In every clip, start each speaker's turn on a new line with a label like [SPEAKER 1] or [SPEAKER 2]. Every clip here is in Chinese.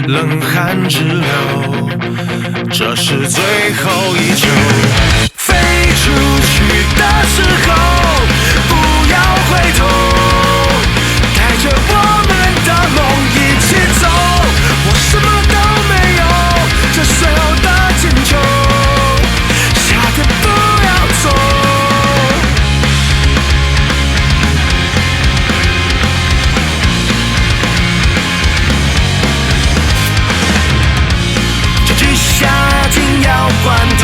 [SPEAKER 1] 冷汗直流，这是最后一球。飞出去的时候，不要回头，带着我们的梦一起走。我什么都没有，这最后的进球，下个不要走。下紧要关头，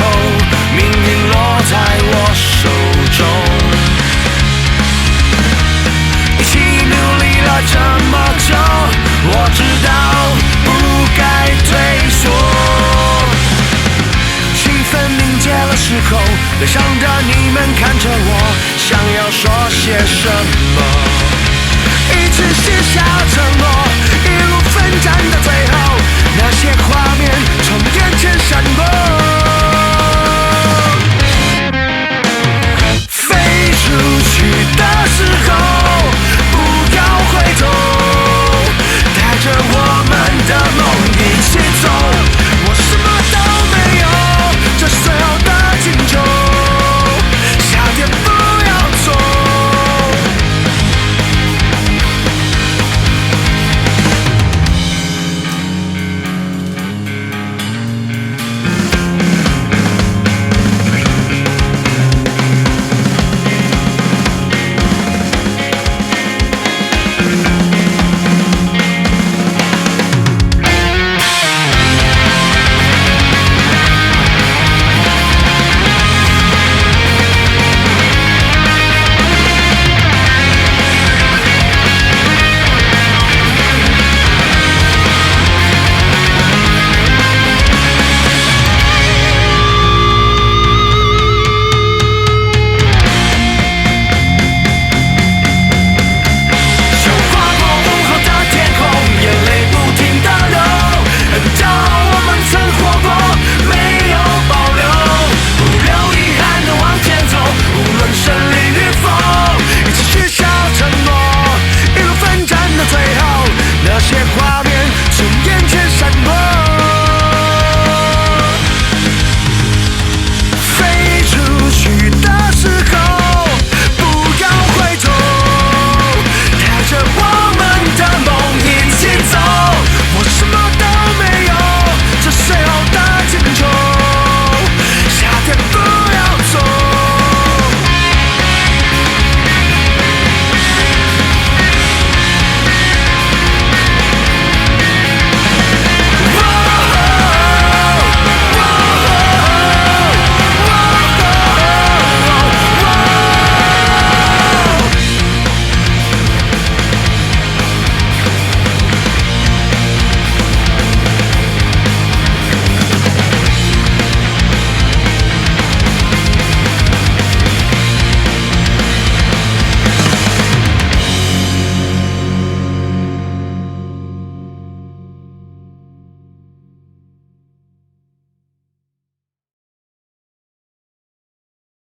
[SPEAKER 1] 命运落在我手中。一起努力了这么久，我知道不该退缩。气氛凝结了时候，悲伤的你们看着我，想要说些什么？一直写下承诺。